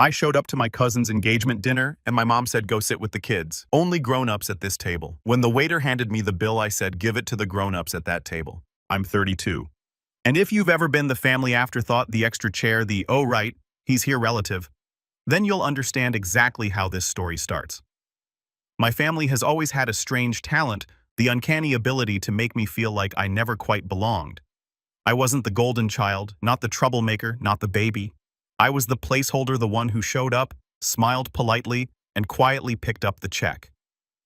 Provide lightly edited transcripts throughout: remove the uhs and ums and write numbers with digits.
I showed up to my cousin's engagement dinner, and my mom said go sit with the kids. Only grown-ups at this table. When the waiter handed me the bill, I said give it to the grown-ups at that table. I'm 32. And if you've ever been the family afterthought, the extra chair, the oh right, he's here relative, then you'll understand exactly how this story starts. My family has always had a strange talent, the uncanny ability to make me feel like I never quite belonged. I wasn't the golden child, not the troublemaker, not the baby. I was the placeholder, the one who showed up, smiled politely, and quietly picked up the check.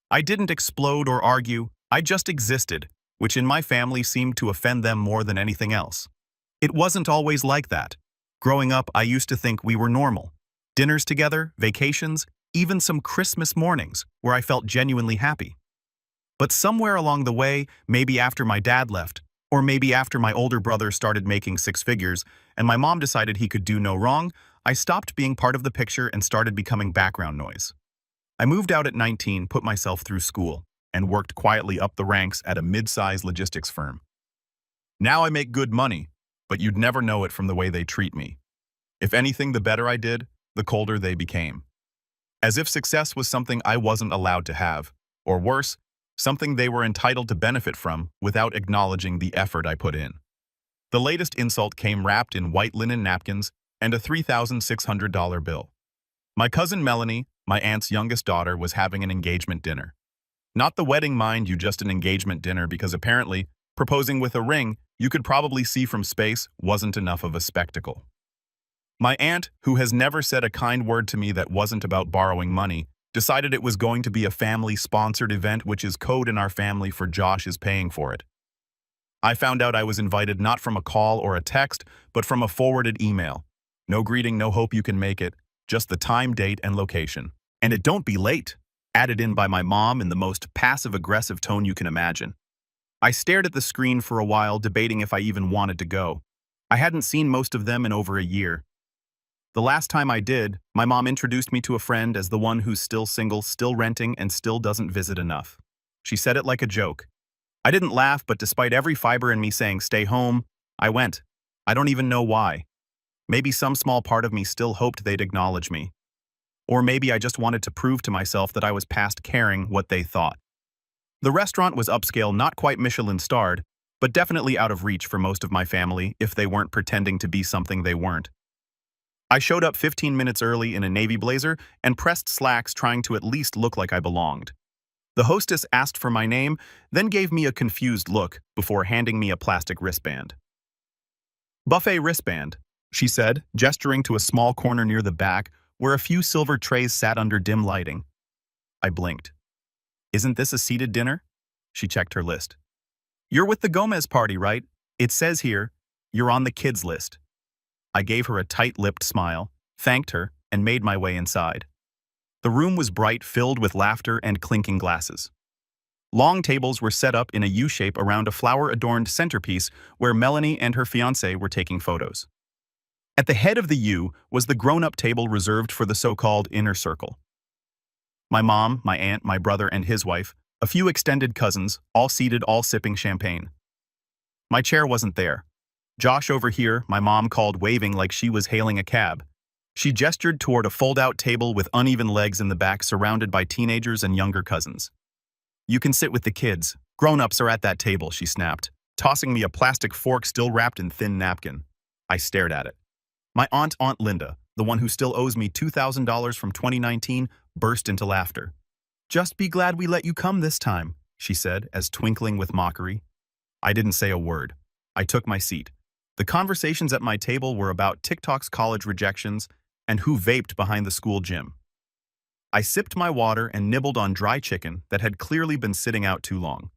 I didn't explode or argue, I just existed, which in my family seemed to offend them more than anything else. It wasn't always like that. Growing up, I used to think we were normal. Dinners together, vacations, even some Christmas mornings where I felt genuinely happy. But somewhere along the way, maybe after my dad left, or maybe after my older brother started making six figures and my mom decided he could do no wrong, I stopped being part of the picture and started becoming background noise. I moved out at 19, put myself through school, and worked quietly up the ranks at a mid-sized logistics firm. Now I make good money, but you'd never know it from the way they treat me. If anything, the better I did, the colder they became. As if success was something I wasn't allowed to have, or worse, something they were entitled to benefit from without acknowledging the effort I put in. The latest insult came wrapped in white linen napkins and a $3,600 bill. My cousin Melanie, my aunt's youngest daughter, was having an engagement dinner. Not the wedding, mind you, just an engagement dinner, because apparently, proposing with a ring, you could probably see from space, wasn't enough of a spectacle. My aunt, who has never said a kind word to me that wasn't about borrowing money, decided it was going to be a family-sponsored event, which is code in our family for Josh is paying for it. I found out I was invited not from a call or a text, but from a forwarded email. No greeting, no hope you can make it, just the time, date, and location. And it don't be late, added in by my mom in the most passive-aggressive tone you can imagine. I stared at the screen for a while, debating if I even wanted to go. I hadn't seen most of them in over a year. The last time I did, my mom introduced me to a friend as the one who's still single, still renting, and still doesn't visit enough. She said it like a joke. I didn't laugh, but despite every fiber in me saying stay home, I went. I don't even know why. Maybe some small part of me still hoped they'd acknowledge me. Or maybe I just wanted to prove to myself that I was past caring what they thought. The restaurant was upscale, not quite Michelin-starred, but definitely out of reach for most of my family if they weren't pretending to be something they weren't. I showed up 15 minutes early in a navy blazer and pressed slacks, trying to at least look like I belonged. The hostess asked for my name, then gave me a confused look before handing me a plastic wristband. "Buffet wristband," she said, gesturing to a small corner near the back where a few silver trays sat under dim lighting. I blinked. "Isn't this a seated dinner?" She checked her list. "You're with the Gomez party, right? It says here, you're on the kids list." I gave her a tight-lipped smile, thanked her, and made my way inside. The room was bright, filled with laughter and clinking glasses. Long tables were set up in a U-shape around a flower-adorned centerpiece where Melanie and her fiancé were taking photos. At the head of the U was the grown-up table reserved for the so-called inner circle. My mom, my aunt, my brother and his wife, a few extended cousins, all seated, all sipping champagne. My chair wasn't there. "Josh over here," my mom called, waving like she was hailing a cab. She gestured toward a fold-out table with uneven legs in the back, surrounded by teenagers and younger cousins. "You can sit with the kids. Grown-ups are at that table," she snapped, tossing me a plastic fork still wrapped in thin napkin. I stared at it. My Aunt Linda, the one who still owes me $2,000 from 2019, burst into laughter. "Just be glad we let you come this time," she said, as twinkling with mockery. I didn't say a word. I took my seat. The conversations at my table were about TikTok's college rejections and who vaped behind the school gym. I sipped my water and nibbled on dry chicken that had clearly been sitting out too long.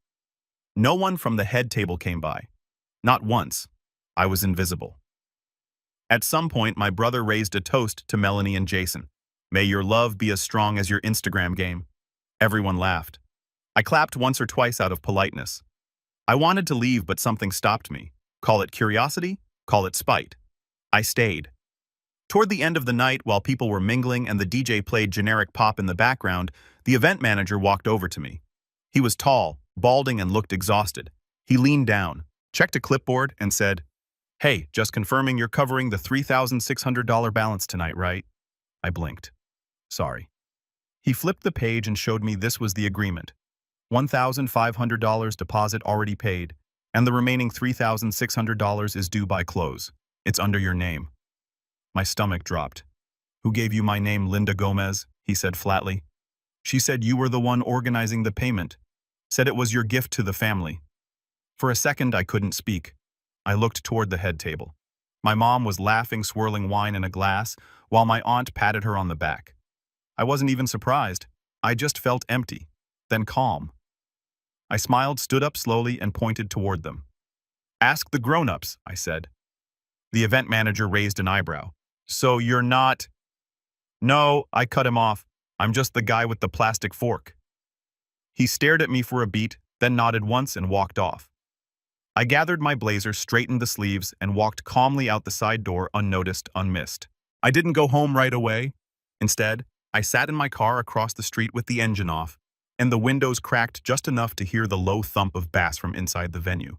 No one from the head table came by. Not once. I was invisible. At some point, my brother raised a toast to Melanie and Jason. "May your love be as strong as your Instagram game." Everyone laughed. I clapped once or twice out of politeness. I wanted to leave, but something stopped me. Call it curiosity, call it spite. I stayed. Toward the end of the night, while people were mingling and the DJ played generic pop in the background, the event manager walked over to me. He was tall, balding, and looked exhausted. He leaned down, checked a clipboard, and said, "Hey, just confirming you're covering the $3,600 balance tonight, right?" I blinked. Sorry. He flipped the page and showed me this was the agreement. $1,500 deposit already paid, and the remaining $3,600 is due by close. It's under your name. My stomach dropped. Who gave you my name, Linda Gomez? He said flatly. She said you were the one organizing the payment. Said it was your gift to the family. For a second, I couldn't speak. I looked toward the head table. My mom was laughing, swirling wine in a glass, while my aunt patted her on the back. I wasn't even surprised. I just felt empty, then calm. I smiled, stood up slowly, and pointed toward them. Ask the grown-ups, I said. The event manager raised an eyebrow. So you're not… No, I cut him off. I'm just the guy with the plastic fork. He stared at me for a beat, then nodded once and walked off. I gathered my blazer, straightened the sleeves, and walked calmly out the side door, unnoticed, unmissed. I didn't go home right away. Instead, I sat in my car across the street with the engine off, and the windows cracked just enough to hear the low thump of bass from inside the venue.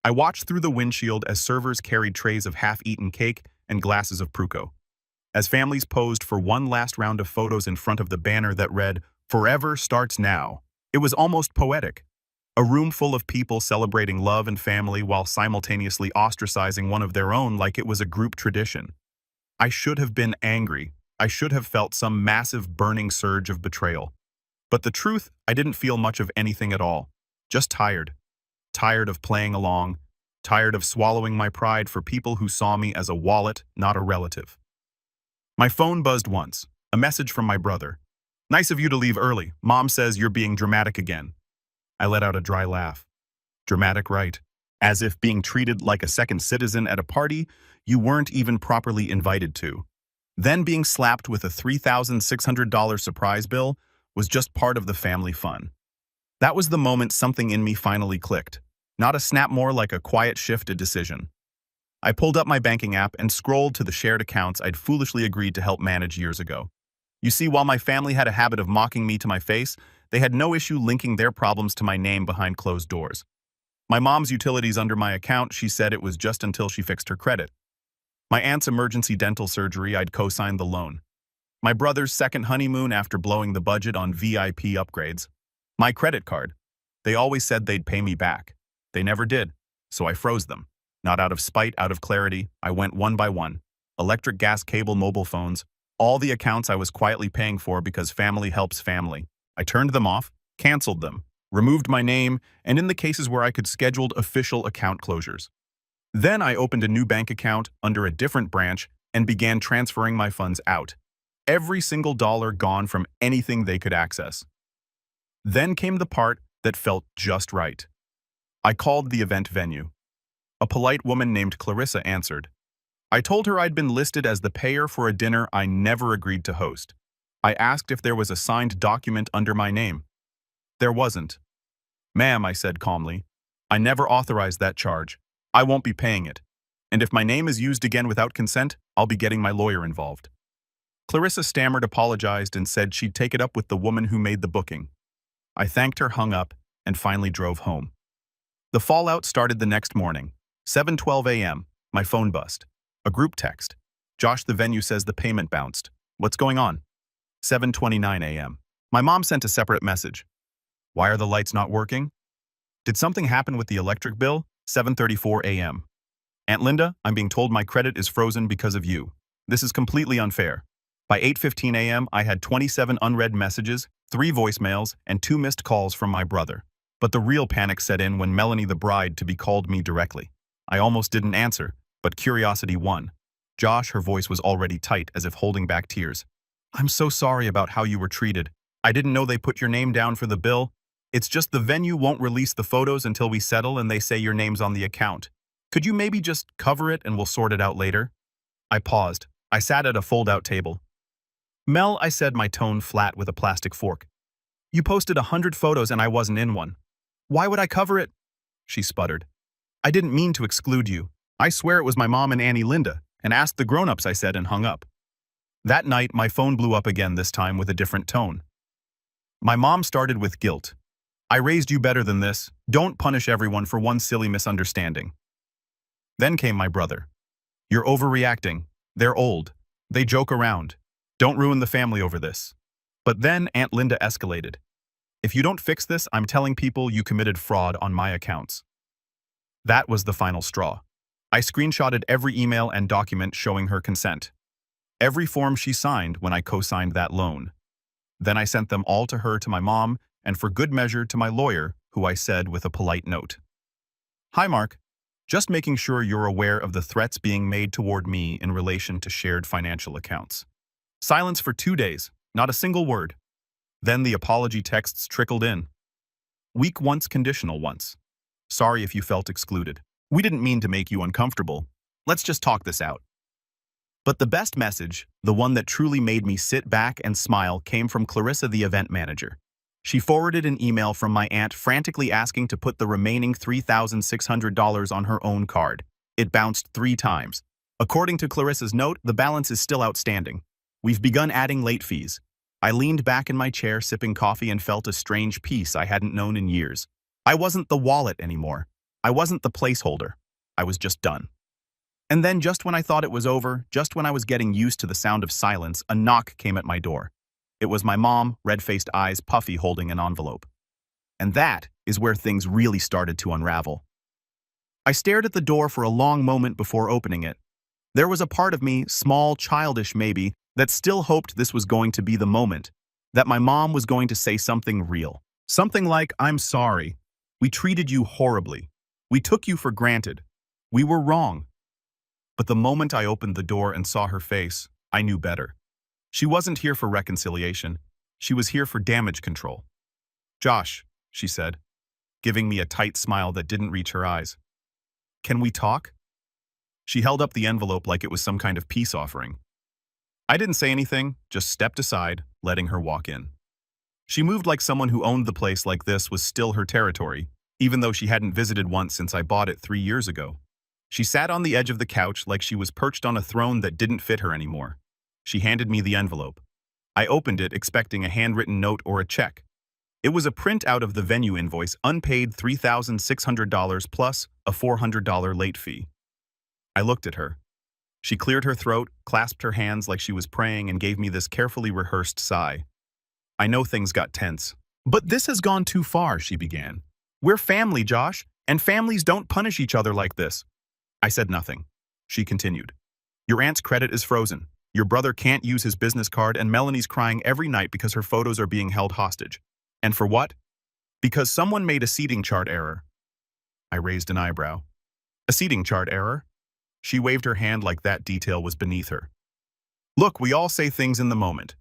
I watched through the windshield as servers carried trays of half-eaten cake and glasses of Pruco. As families posed for one last round of photos in front of the banner that read, "Forever starts now." It was almost poetic. A room full of people celebrating love and family while simultaneously ostracizing one of their own like it was a group tradition. I should have been angry. I should have felt some massive burning surge of betrayal. But the truth, I didn't feel much of anything at all. Just tired. Tired of playing along. Tired of swallowing my pride for people who saw me as a wallet, not a relative. My phone buzzed once. A message from my brother. Nice of you to leave early. Mom says you're being dramatic again. I let out a dry laugh. Dramatic, right? As if being treated like a second citizen at a party you weren't even properly invited to. Then being slapped with a $3,600 surprise bill was just part of the family fun. That was the moment something in me finally clicked. Not a snap, more like a quiet shift, a decision. I pulled up my banking app and scrolled to the shared accounts I'd foolishly agreed to help manage years ago. You see, while my family had a habit of mocking me to my face, they had no issue linking their problems to my name behind closed doors. My mom's utilities under my account, she said it was just until she fixed her credit. My aunt's emergency dental surgery, I'd co-signed the loan. My brother's second honeymoon after blowing the budget on VIP upgrades. My credit card. They always said they'd pay me back. They never did, so I froze them. Not out of spite, out of clarity, I went one by one. Electric, gas, cable, mobile phones, all the accounts I was quietly paying for because family helps family. I turned them off, canceled them, removed my name, and in the cases where I could, scheduled official account closures. Then I opened a new bank account under a different branch and began transferring my funds out. Every single dollar gone from anything they could access. Then came the part that felt just right. I called the event venue. A polite woman named Clarissa answered. I told her I'd been listed as the payer for a dinner I never agreed to host. I asked if there was a signed document under my name. There wasn't. Ma'am, I said calmly, I never authorized that charge. I won't be paying it. And if my name is used again without consent, I'll be getting my lawyer involved. Clarissa stammered, apologized, and said she'd take it up with the woman who made the booking. I thanked her, hung up, and finally drove home. The fallout started the next morning. 7:12 a.m., my phone buzzed. A group text. Josh, the venue says the payment bounced. What's going on? 7:29 a.m. My mom sent a separate message. Why are the lights not working? Did something happen with the electric bill? 7:34 a.m. Aunt Linda, I'm being told my credit is frozen because of you. This is completely unfair. By 8:15 a.m., I had 27 unread messages, 3 voicemails, and 2 missed calls from my brother. But the real panic set in when Melanie, the bride to be, called me directly. I almost didn't answer, but curiosity won. Josh, her voice was already tight, as if holding back tears. I'm so sorry about how you were treated. I didn't know they put your name down for the bill. It's just the venue won't release the photos until we settle and they say your name's on the account. Could you maybe just cover it and we'll sort it out later? I paused. I sat at a fold-out table. Mel, I said, my tone flat with a plastic fork. You posted 100 photos and I wasn't in one. Why would I cover it? She sputtered. I didn't mean to exclude you. I swear it was my mom and Annie Linda, and asked the grown-ups, I said, and hung up. That night, my phone blew up again, this time with a different tone. My mom started with guilt. I raised you better than this. Don't punish everyone for one silly misunderstanding. Then came my brother. You're overreacting. They're old. They joke around. Don't ruin the family over this. But then Aunt Linda escalated. If you don't fix this, I'm telling people you committed fraud on my accounts. That was the final straw. I screenshotted every email and document showing her consent. Every form she signed when I co-signed that loan. Then I sent them all to her, to my mom, and for good measure to my lawyer, who I said with a polite note. Hi, Mark. Just making sure you're aware of the threats being made toward me in relation to shared financial accounts. Silence for 2 days, not a single word. Then the apology texts trickled in. Weak once, conditional once. Sorry if you felt excluded. We didn't mean to make you uncomfortable. Let's just talk this out. But the best message, the one that truly made me sit back and smile, came from Clarissa, the event manager. She forwarded an email from my aunt frantically asking to put the remaining $3,600 on her own card. It bounced 3 times. According to Clarissa's note, the balance is still outstanding. We've begun adding late fees. I leaned back in my chair sipping coffee and felt a strange peace I hadn't known in years. I wasn't the wallet anymore. I wasn't the placeholder. I was just done. And then just when I thought it was over, just when I was getting used to the sound of silence, a knock came at my door. It was my mom, red-faced eyes puffy, holding an envelope. And that is where things really started to unravel. I stared at the door for a long moment before opening it. There was a part of me, small, childish maybe, that still hoped this was going to be the moment, that my mom was going to say something real. Something like, "I'm sorry. We treated you horribly. We took you for granted. We were wrong." But the moment I opened the door and saw her face, I knew better. She wasn't here for reconciliation. She was here for damage control. "Josh," she said, giving me a tight smile that didn't reach her eyes. "Can we talk?" She held up the envelope like it was some kind of peace offering. I didn't say anything, just stepped aside, letting her walk in. She moved like someone who owned the place, like this was still her territory, even though she hadn't visited once since I bought it 3 years ago. She sat on the edge of the couch like she was perched on a throne that didn't fit her anymore. She handed me the envelope. I opened it expecting a handwritten note or a check. It was a printout of the venue invoice, unpaid $3,600 plus a $400 late fee. I looked at her. She cleared her throat, clasped her hands like she was praying, and gave me this carefully rehearsed sigh. I know things got tense. "But this has gone too far," she began. "We're family, Josh, and families don't punish each other like this." I said nothing. She continued. "Your aunt's credit is frozen. Your brother can't use his business card, and Melanie's crying every night because her photos are being held hostage. And for what? Because someone made a seating chart error." I raised an eyebrow. "A seating chart error?" She waved her hand like that detail was beneath her. "Look, we all say things in the moment.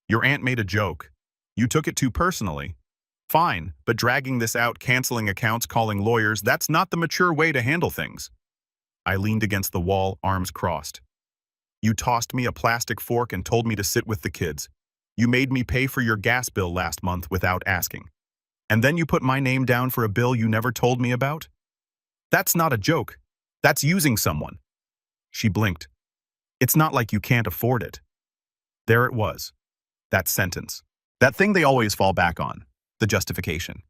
Your aunt made a joke. You took it too personally. Fine, but dragging this out, canceling accounts, calling lawyers, that's not the mature way to handle things." I leaned against the wall, arms crossed. "You tossed me a plastic fork and told me to sit with the kids. You made me pay for your gas bill last month without asking. And then you put my name down for a bill you never told me about? That's not a joke. That's using someone." She blinked. "It's not like you can't afford it." There it was. That sentence. That thing they always fall back on. The justification.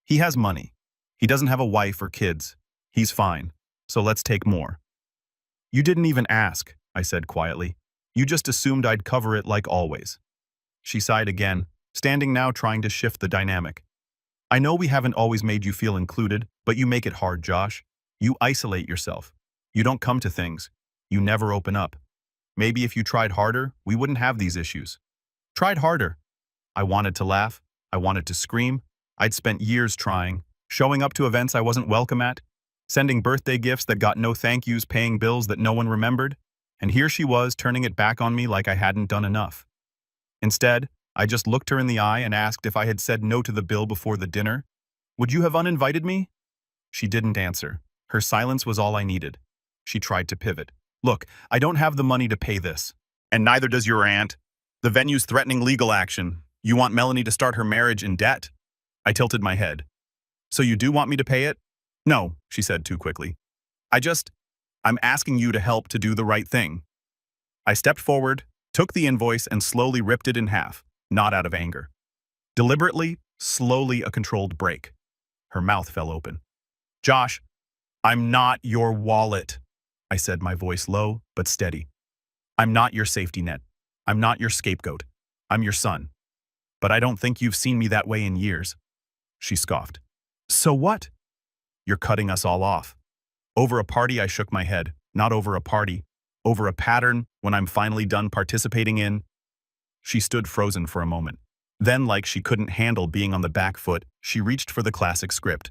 He has money. He doesn't have a wife or kids. He's fine. So let's take more. "You didn't even ask," I said quietly. "You just assumed I'd cover it like always." She sighed again, standing now trying to shift the dynamic. "I know we haven't always made you feel included, but you make it hard, Josh. You isolate yourself. You don't come to things. You never open up. Maybe if you tried harder, we wouldn't have these issues." Tried harder. I wanted to laugh. I wanted to scream. I'd spent years trying, showing up to events I wasn't welcome at, sending birthday gifts that got no thank yous, paying bills that no one remembered, and here she was turning it back on me like I hadn't done enough. Instead, I just looked her in the eye and asked if I had said no to the bill before the dinner. "Would you have uninvited me?" She didn't answer. Her silence was all I needed. She tried to pivot. "Look, I don't have the money to pay this. And neither does your aunt. The venue's threatening legal action. You want Melanie to start her marriage in debt?" I tilted my head. "So you do want me to pay it?" "No," she said too quickly. I'm asking you to help to do the right thing." I stepped forward, took the invoice, and slowly ripped it in half, not out of anger. Deliberately, slowly, a controlled break. Her mouth fell open. "Josh, I'm not your wallet," I said, my voice low but steady. "I'm not your safety net. I'm not your scapegoat. I'm your son. But I don't think you've seen me that way in years. She scoffed. So what? You're cutting us all off. Over a party, I shook my head. Not over a party. Over a pattern when I'm finally done participating in. She stood frozen for a moment. Then, like she couldn't handle being on the back foot, she reached for the classic script.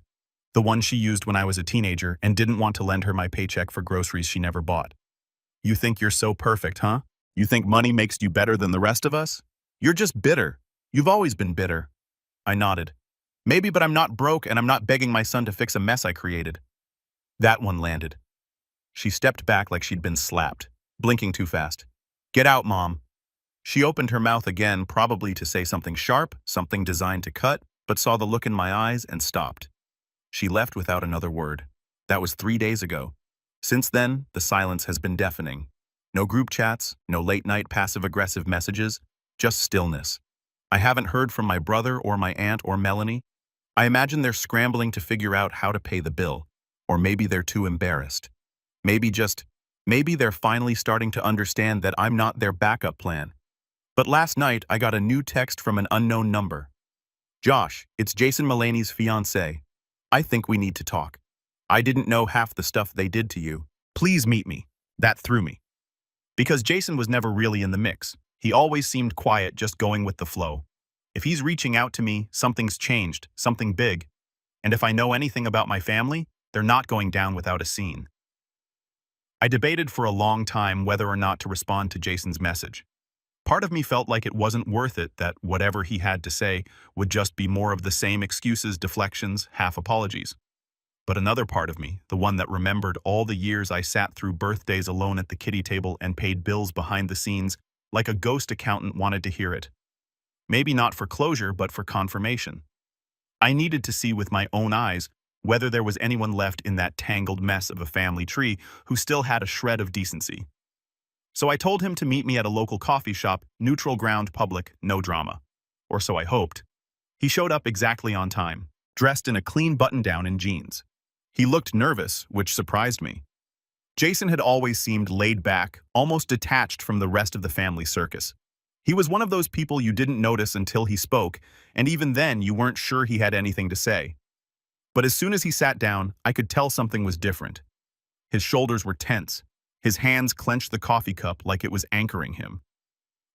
The one she used when I was a teenager and didn't want to lend her my paycheck for groceries she never bought. You think you're so perfect, huh? You think money makes you better than the rest of us? You're just bitter. You've always been bitter. I nodded. Maybe, but I'm not broke and I'm not begging my son to fix a mess I created. That one landed. She stepped back like she'd been slapped, blinking too fast. Get out, Mom. She opened her mouth again, probably to say something sharp, something designed to cut, but saw the look in my eyes and stopped. She left without another word. That was 3 days ago. Since then, the silence has been deafening. No group chats, no late-night passive-aggressive messages, just stillness. I haven't heard from my brother or my aunt or Melanie. I imagine they're scrambling to figure out how to pay the bill. Or maybe they're too embarrassed. Maybe they're finally starting to understand that I'm not their backup plan. But last night, I got a new text from an unknown number. Josh, it's Jason Mulaney's fiancé. I think we need to talk. I didn't know half the stuff they did to you. Please meet me. That threw me. Because Jason was never really in the mix. He always seemed quiet, just going with the flow. If he's reaching out to me, something's changed, something big. And if I know anything about my family, they're not going down without a scene. I debated for a long time whether or not to respond to Jason's message. Part of me felt like it wasn't worth it, that whatever he had to say would just be more of the same excuses, deflections, half apologies. But another part of me, the one that remembered all the years I sat through birthdays alone at the kiddie table and paid bills behind the scenes, like a ghost accountant, wanted to hear it. Maybe not for closure, but for confirmation. I needed to see with my own eyes whether there was anyone left in that tangled mess of a family tree who still had a shred of decency. So I told him to meet me at a local coffee shop, neutral ground, public, no drama. Or so I hoped. He showed up exactly on time, dressed in a clean button-down and jeans. He looked nervous, which surprised me. Jason had always seemed laid back, almost detached from the rest of the family circus. He was one of those people you didn't notice until he spoke, and even then you weren't sure he had anything to say. But as soon as he sat down, I could tell something was different. His shoulders were tense. His hands clenched the coffee cup like it was anchoring him.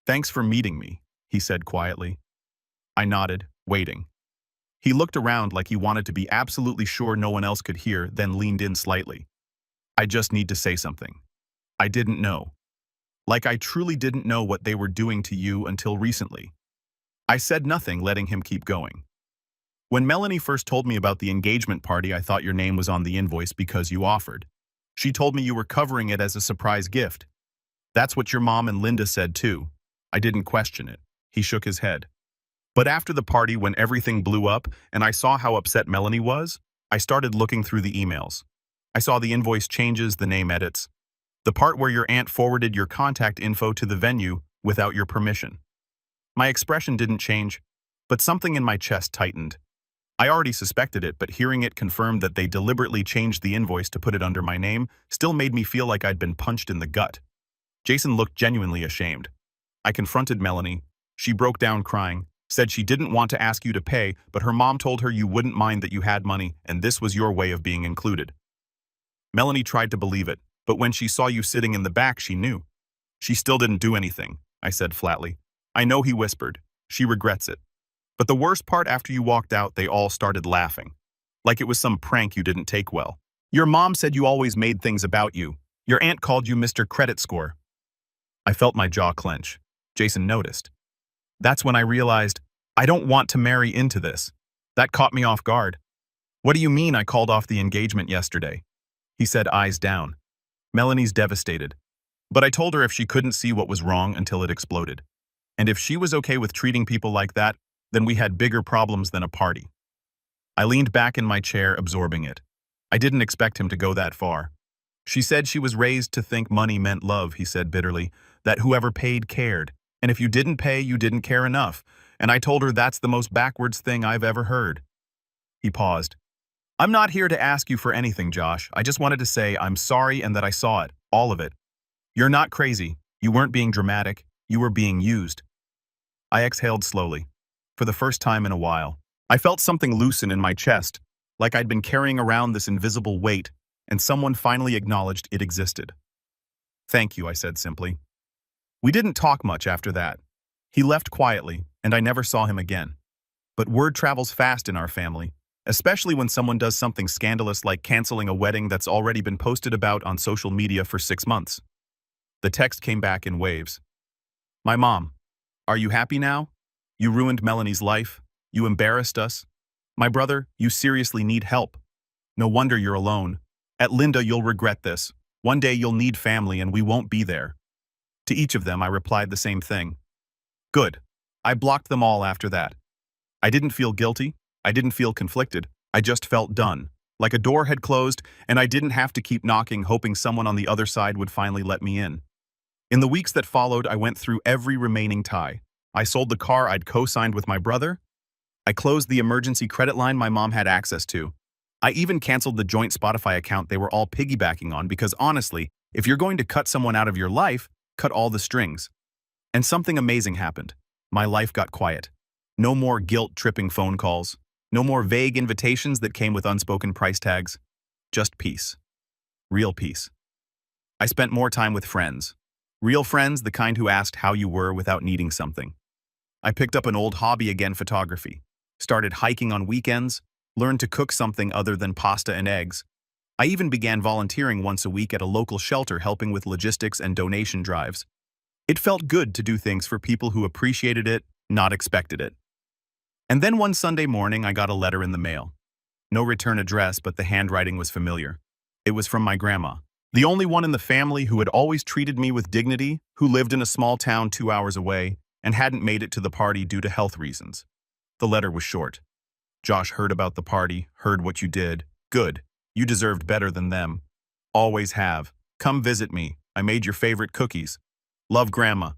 Thanks for meeting me, he said quietly. I nodded, waiting. He looked around like he wanted to be absolutely sure no one else could hear, then leaned in slightly. I just need to say something. I didn't know. Like I truly didn't know what they were doing to you until recently. I said nothing, letting him keep going. When Melanie first told me about the engagement party, I thought your name was on the invoice because you offered. She told me you were covering it as a surprise gift. That's what your mom and Linda said too. I didn't question it. He shook his head. But after the party, when everything blew up and I saw how upset Melanie was, I started looking through the emails. I saw the invoice changes, the name edits. The part where your aunt forwarded your contact info to the venue without your permission. My expression didn't change, but something in my chest tightened. I already suspected it, but hearing it confirmed that they deliberately changed the invoice to put it under my name still made me feel like I'd been punched in the gut. Jason looked genuinely ashamed. I confronted Melanie. She broke down crying, said she didn't want to ask you to pay, but her mom told her you wouldn't mind that you had money and this was your way of being included. Melanie tried to believe it, but when she saw you sitting in the back, she knew. She still didn't do anything, I said flatly. I know, he whispered. She regrets it. But the worst part, after you walked out, they all started laughing. Like it was some prank you didn't take well. Your mom said you always made things about you. Your aunt called you Mr. Credit Score. I felt my jaw clench. Jason noticed. That's when I realized, I don't want to marry into this. That caught me off guard. What do you mean I called off the engagement yesterday? He said, eyes down. Melanie's devastated. But I told her if she couldn't see what was wrong until it exploded. And if she was okay with treating people like that, then we had bigger problems than a party. I leaned back in my chair, absorbing it. I didn't expect him to go that far. She said she was raised to think money meant love, he said bitterly, that whoever paid cared, and if you didn't pay, you didn't care enough, and I told her that's the most backwards thing I've ever heard. He paused. I'm not here to ask you for anything, Josh. I just wanted to say I'm sorry and that I saw it, all of it. You're not crazy. You weren't being dramatic. You were being used. I exhaled slowly. For the first time in a while, I felt something loosen in my chest, like I'd been carrying around this invisible weight, and someone finally acknowledged it existed. Thank you, I said simply. We didn't talk much after that. He left quietly, and I never saw him again. But word travels fast in our family, especially when someone does something scandalous like canceling a wedding that's already been posted about on social media for 6 months. The text came back in waves. My mom, are you happy now? You ruined Melanie's life. You embarrassed us. My brother, you seriously need help. No wonder you're alone. At Linda, you'll regret this. One day you'll need family and we won't be there. To each of them, I replied the same thing. Good. I blocked them all after that. I didn't feel guilty. I didn't feel conflicted. I just felt done. Like a door had closed, and I didn't have to keep knocking, hoping someone on the other side would finally let me in. In the weeks that followed, I went through every remaining tie. I sold the car I'd co-signed with my brother. I closed the emergency credit line my mom had access to. I even canceled the joint Spotify account they were all piggybacking on because honestly, if you're going to cut someone out of your life, cut all the strings. And something amazing happened. My life got quiet. No more guilt-tripping phone calls. No more vague invitations that came with unspoken price tags. Just peace. Real peace. I spent more time with friends. Real friends, the kind who asked how you were without needing something. I picked up an old hobby again, photography. Started hiking on weekends. Learned to cook something other than pasta and eggs. I even began volunteering once a week at a local shelter, helping with logistics and donation drives. It felt good to do things for people who appreciated it, not expected it. And then one Sunday morning, I got a letter in the mail. No return address, but the handwriting was familiar. It was from my grandma, the only one in the family who had always treated me with dignity, who lived in a small town 2 hours away, and hadn't made it to the party due to health reasons. The letter was short. Josh heard about the party, heard what you did. Good. You deserved better than them. Always have. Come visit me. I made your favorite cookies. Love, Grandma.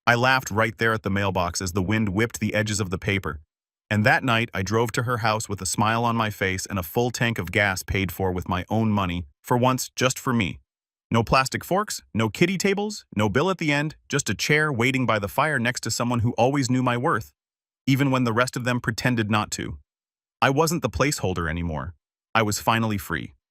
I laughed right there at the mailbox as the wind whipped the edges of the paper. And that night, I drove to her house with a smile on my face and a full tank of gas paid for with my own money, for once, just for me. No plastic forks, no kiddie tables, no bill at the end, just a chair waiting by the fire next to someone who always knew my worth, even when the rest of them pretended not to. I wasn't the placeholder anymore. I was finally free.